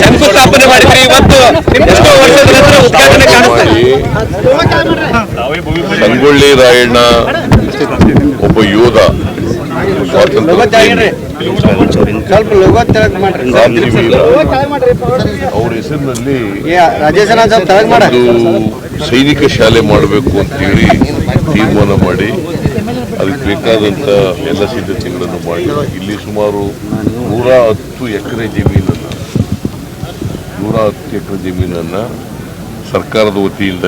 ಶಂಕುಸ್ಥಾಪನೆ ಮಾಡಿದ್ರಿ, ಇವತ್ತು ನಿಮ್ಮೆಷ್ಟೋ ವರ್ಷದ ನಂತರ ಉದ್ಘಾಟನೆ ಕಾಣಿಸ್ತಾರೆ. ಸಂಗೊಳ್ಳಿ ರಾಯಣ್ಣ ಒಬ್ಬ ಯೋಧ, ಸ್ವಾತಂತ್ರ್ಯ ಅವ್ರ ಹೆಸರಿನಲ್ಲಿ ಸೈನಿಕ ಶಾಲೆ ಮಾಡಬೇಕು ಅಂತೇಳಿ ತೀರ್ಮಾನ ಮಾಡಿ ಅದಕ್ಕೆ ಬೇಕಾದಂತ ಎಲ್ಲ ಸಿದ್ಧತೆಗಳನ್ನು ಮಾಡಿ ಇಲ್ಲಿ ಸುಮಾರು 110 ಎಕರೆ ಜಮೀನನ್ನ ಸರ್ಕಾರದ ವತಿಯಿಂದ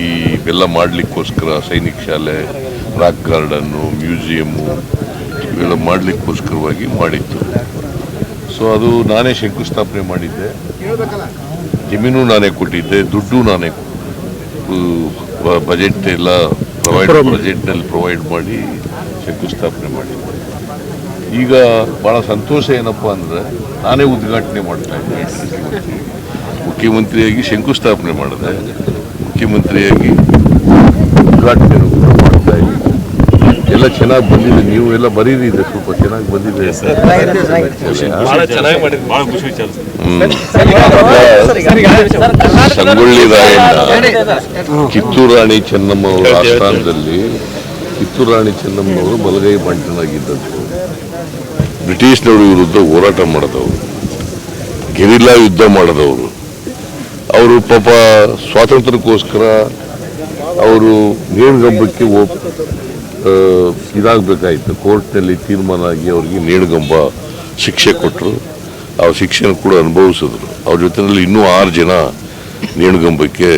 ಈ ಎಲ್ಲ ಮಾಡಲಿಕ್ಕೋಸ್ಕರ ಸೈನಿಕ ಶಾಲೆ, ರಾಕ್ ಗಾರ್ಡನ್ನು, ಮ್ಯೂಸಿಯಮ್ಮು ಇವೆಲ್ಲ ಮಾಡಲಿಕ್ಕೋಸ್ಕರವಾಗಿ ಮಾಡಿತ್ತು. ಸೊ ಅದು ನಾನೇ ಶಂಕುಸ್ಥಾಪನೆ ಮಾಡಿದ್ದೆ, ಜಮೀನು ನಾನೇ ಕೊಟ್ಟಿದ್ದೆ, ದುಡ್ಡು ನಾನೇ ಬಜೆಟ್ ಎಲ್ಲ ಬಜೆಟ್ನಲ್ಲಿ ಪ್ರೊವೈಡ್ ಮಾಡಿ ಶಂಕುಸ್ಥಾಪನೆ ಮಾಡಿದ್ದೆ. ಈಗ ಭಾಳ ಸಂತೋಷ ಏನಪ್ಪ ಅಂದರೆ ನಾನೇ ಉದ್ಘಾಟನೆ ಮಾಡ್ತಾ ಇದ್ದೆ. ಮುಖ್ಯಮಂತ್ರಿಯಾಗಿ ಶಂಕುಸ್ಥಾಪನೆ ಮಾಡಿದೆ, ಮುಖ್ಯಮಂತ್ರಿಯಾಗಿ ಉದ್ಘಾಟನೆ ಮಾಡ್ತಾ ಇದ್ದೆ. ಎಲ್ಲ ಚೆನ್ನಾಗಿ ಬಂದಿದೆ, ನೀವು ಎಲ್ಲ ಬರೀರಿ, ಇದೆ ಸ್ವಲ್ಪ ಚೆನ್ನಾಗಿ ಬಂದಿದೆ. ಸಂಗೊಳ್ಳಿ ರಾಯಣ್ಣ ಕಿತ್ತೂರು ರಾಣಿ ಚೆನ್ನಮ್ಮ ಅವರ ಆಸ್ಥಾನದಲ್ಲಿ ಕಿತ್ತೂರು ರಾಣಿ ಚೆನ್ನಮ್ಮನವರು ಬಲಗೈ ಬಂಟನಾಗಿದ್ದದ್ದು. ಬ್ರಿಟಿಷ್ನವ್ರ ವಿರುದ್ಧ ಹೋರಾಟ ಮಾಡಿದವರು, ಗೆರಿಲ್ಲಾ ಯುದ್ಧ ಮಾಡಿದವರು. ಅವರು ಪಾಪ ಸ್ವಾತಂತ್ರ್ಯಕ್ಕೋಸ್ಕರ ಅವರು ನೇಣುಗಂಬಕ್ಕೆ ಇದಾಗಬೇಕಾಯಿತು. ಕೋರ್ಟ್ನಲ್ಲಿ ತೀರ್ಮಾನ ಆಗಿ ಅವರಿಗೆ ನೇಣುಗಂಬ ಶಿಕ್ಷೆ ಕೊಟ್ಟರು. ಆ ಶಿಕ್ಷೆನ ಕೂಡ ಅನುಭವಿಸಿದ್ರು. ಅವ್ರ ಜೊತೆಯಲ್ಲಿ ಇನ್ನೂ 6 ಜನ ನೇಣುಗಂಬಕ್ಕೆ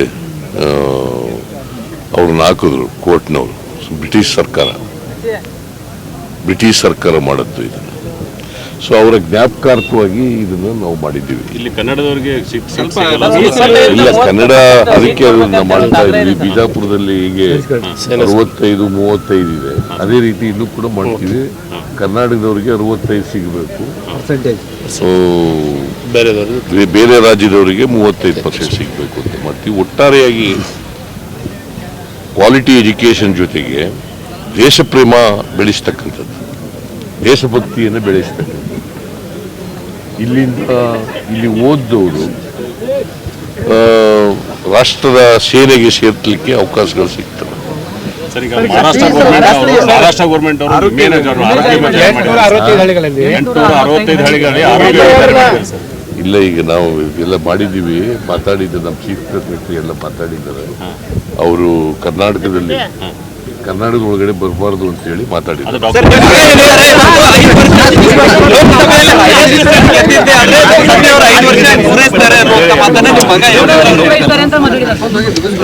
ಅವ್ರನ್ನ ಹಾಕಿದ್ರು ಕೋರ್ಟ್ನವರು. ಬ್ರಿಟಿಷ್ ಸರ್ಕಾರ ಮಾಡಿದ್ದು ಇದನ್ನು. ಸೊ ಅವರ ಜ್ಞಾಪಕಾರ್ಥವಾಗಿ ಇದನ್ನು ನಾವು ಮಾಡಿದ್ದೀವಿ. ಇಲ್ಲಿ ಕನ್ನಡದವರಿಗೆ ಇಲ್ಲ, ಕನ್ನಡ ಅದಕ್ಕೆ ಅದನ್ನ ಮಾಡ್ತಾ ಇದ್ವಿ. ಬಿಜಾಪುರದಲ್ಲಿ ಹೀಗೆ 65-35 ಇದೆ, ಅದೇ ರೀತಿ ಇಲ್ಲೂ ಕೂಡ ಮಾಡ್ತೀವಿ. ಕರ್ನಾಟಕದವರಿಗೆ 65 ಸಿಗಬೇಕು, ಸೊ ಬೇರೆ ರಾಜ್ಯದವರಿಗೆ 35% ಸಿಗಬೇಕು ಅಂತ ಮಾಡ್ತೀವಿ. ಒಟ್ಟಾರೆಯಾಗಿ ಕ್ವಾಲಿಟಿ ಎಜುಕೇಶನ್ ಜೊತೆಗೆ ದೇಶ ಪ್ರೇಮ ಬೆಳೆಸ್ತಕ್ಕಂಥದ್ದು, ದೇಶಭಕ್ತಿಯನ್ನು ಬೆಳೆಸ್ತಕ್ಕಂಥದ್ದು. ಇಲ್ಲಿ ಓದ್ದವರು ರಾಷ್ಟ್ರದ ಸೇನೆಗೆ ಸೇರ್ಲಿಕ್ಕೆ ಅವಕಾಶಗಳು ಸಿಗ್ತವೆ. ಮಹಾರಾಷ್ಟ್ರ ಗೌರ್ಮೆಂಟ್ ಅವರು 865 ಹಳ್ಳಿಗಳಲ್ಲಿ ಇಲ್ಲ, ಈಗ ನಾವು ಎಲ್ಲ ಮಾಡಿದ್ದೀವಿ, ಮಾತಾಡಿದ್ದೆ, ನಮ್ಮ ಚೀಫ್ ಸೆಕ್ರೆಟರಿ ಎಲ್ಲ ಮಾತಾಡಿದ್ದಾರೆ. ಅವರು ಕರ್ನಾಟಕದ ಒಳಗಡೆ ಬರಬಾರ್ದು ಅಂತ ಹೇಳಿ ಮಾತಾಡಿದ್ದಾರೆ.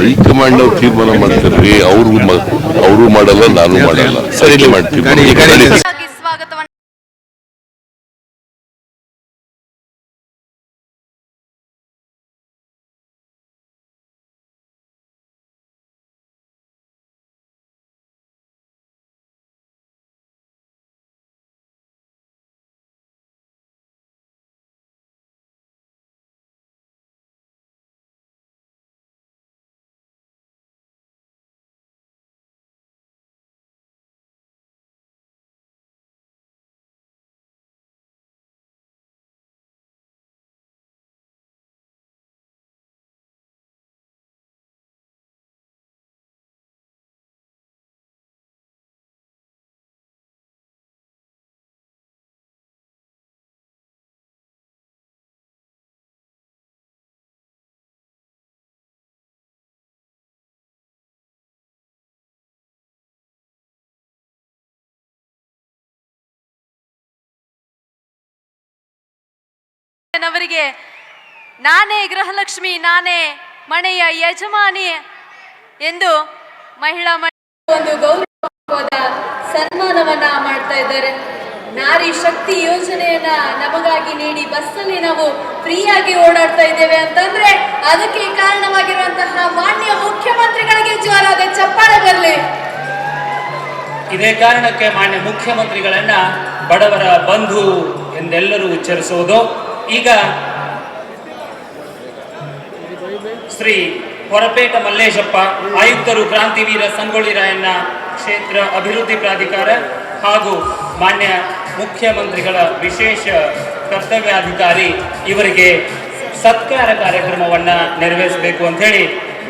ಹೈಕಮಾಂಡ್ ಅವ್ರು ತೀರ್ಮಾನ ಮಾಡ್ತಾರೆ, ಅವರು ಮಾಡಲ್ಲ, ನಾನು ಮಾಡಲ್ಲ. ಸರಿ ಮಾಡ್ತೀವಿ. ಅವರಿಗೆ ನಾನೇ ಗೃಹಲಕ್ಷ್ಮಿ, ನಾನೇ ಮನೆಯ ಯಜಮಾನಿ ಎಂದು ಮಹಿಳಾ ಒಂದು ಗೌರವವಾದ ಸನ್ಮಾನವನ್ನ ಮಾಡ್ತಾ ಇದ್ದಾರೆ. ನಾರಿ ಶಕ್ತಿ ಯೋಜನೆಯನ್ನ ನಮಗಾಗಿ ನೀಡಿ ಬಸ್ಸಲ್ಲಿ ನಾವು ಫ್ರೀಯಾಗಿ ಓಡಾಡ್ತಾ ಇದ್ದೇವೆ ಅಂತಂದ್ರೆ ಅದಕ್ಕೆ ಕಾರಣವಾಗಿರುವಂತಹ ಮಾನ್ಯ ಮುಖ್ಯಮಂತ್ರಿಗಳಿಗೆ ಜೋರಾದ ಚಪ್ಪಾಳೆ ಬರಲಿ. ಇದೇ ಕಾರಣಕ್ಕೆ ಮಾನ್ಯ ಮುಖ್ಯಮಂತ್ರಿಗಳನ್ನ ಬಡವರ ಬಂಧು ಎಂದೆಲ್ಲರೂ ಉಚ್ಚರಿಸುವುದು. ಈಗ ಶ್ರೀ ಹೊರಪೇಟ ಮಲ್ಲೇಶಪ್ಪ, ಆಯುಕ್ತರು, ಕ್ರಾಂತಿವೀರ ಸಂಗೊಳ್ಳಿ ರಾಯಣ್ಣ ಕ್ಷೇತ್ರ ಅಭಿವೃದ್ಧಿ ಪ್ರಾಧಿಕಾರ ಹಾಗೂ ಮಾನ್ಯ ಮುಖ್ಯಮಂತ್ರಿಗಳ ವಿಶೇಷ ಕರ್ತವ್ಯಾಧಿಕಾರಿ ಇವರಿಗೆ ಸತ್ಕಾರ ಕಾರ್ಯಕ್ರಮವನ್ನ ನೆರವೇರಿಸಬೇಕು ಅಂತ ಹೇಳಿ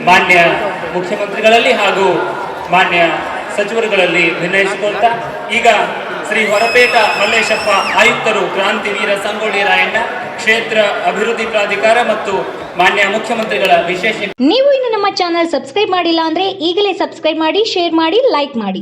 ಮಾನ್ಯ ಮುಖ್ಯಮಂತ್ರಿಗಳಲ್ಲಿ ಹಾಗೂ ಮಾನ್ಯ ಸಚಿವರುಗಳಲ್ಲಿ ವಿನಯಿಸಿಕೊಳ್ತಾ ಈಗ ಶ್ರೀ ಹೊರಪೇಟ ಮಲ್ಲೇಶಪ್ಪ ಆಯುಕ್ತರು ಕ್ರಾಂತಿವೀರ ಸಂಗೊಳ್ಳಿ ರಾಯಣ್ಣ ಕ್ಷೇತ್ರ ಅಭಿವೃದ್ಧಿ ಪ್ರಾಧಿಕಾರ ಮತ್ತು ಮಾನ್ಯ ಮುಖ್ಯಮಂತ್ರಿಗಳ ವಿಶೇಷ. ನೀವು ಇನ್ನು ನಮ್ಮ ಚಾನೆಲ್ ಸಬ್ಸ್ಕ್ರೈಬ್ ಮಾಡಿಲ್ಲ ಅಂದ್ರೆ ಈಗಲೇ ಸಬ್ಸ್ಕ್ರೈಬ್ ಮಾಡಿ, ಶೇರ್ ಮಾಡಿ, ಲೈಕ್ ಮಾಡಿ.